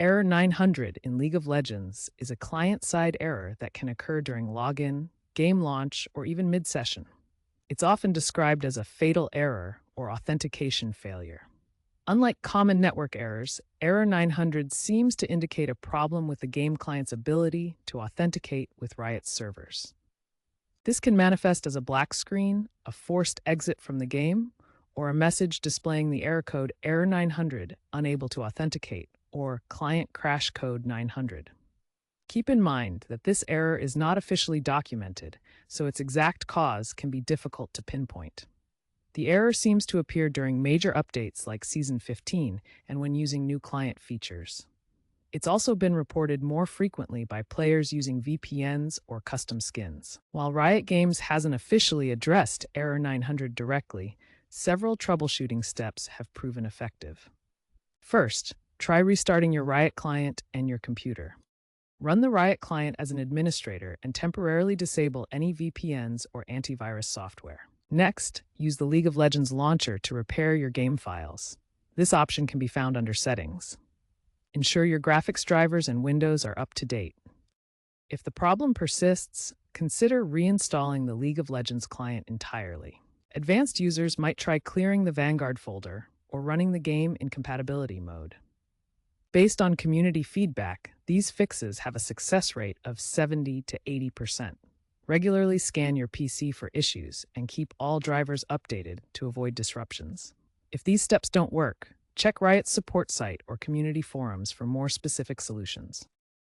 Error 900 in League of Legends is a client-side error that can occur during login, game launch, or even mid-session. It's often described as a fatal error or authentication failure. Unlike common network errors, Error 900 seems to indicate a problem with the game client's ability to authenticate with Riot's servers. This can manifest as a black screen, a forced exit from the game, or a message displaying the error code Error 900 unable to authenticate, or Client Crash Code 900. Keep in mind that this error is not officially documented, so its exact cause can be difficult to pinpoint. The error seems to appear during major updates like Season 15 and when using new client features. It's also been reported more frequently by players using VPNs or custom skins. While Riot Games hasn't officially addressed Error 900 directly, several troubleshooting steps have proven effective. First, try restarting your Riot client and your computer. Run the Riot client as an administrator and temporarily disable any VPNs or antivirus software. Next, use the League of Legends launcher to repair your game files. This option can be found under Settings. Ensure your graphics drivers and windows are up to date. If the problem persists, consider reinstalling the League of Legends client entirely. Advanced users might try clearing the Vanguard folder or running the game in compatibility mode. Based on community feedback, these fixes have a success rate of 70 to 80%. Regularly scan your PC for issues and keep all drivers updated to avoid disruptions. If these steps don't work, check Riot's support site or community forums for more specific solutions.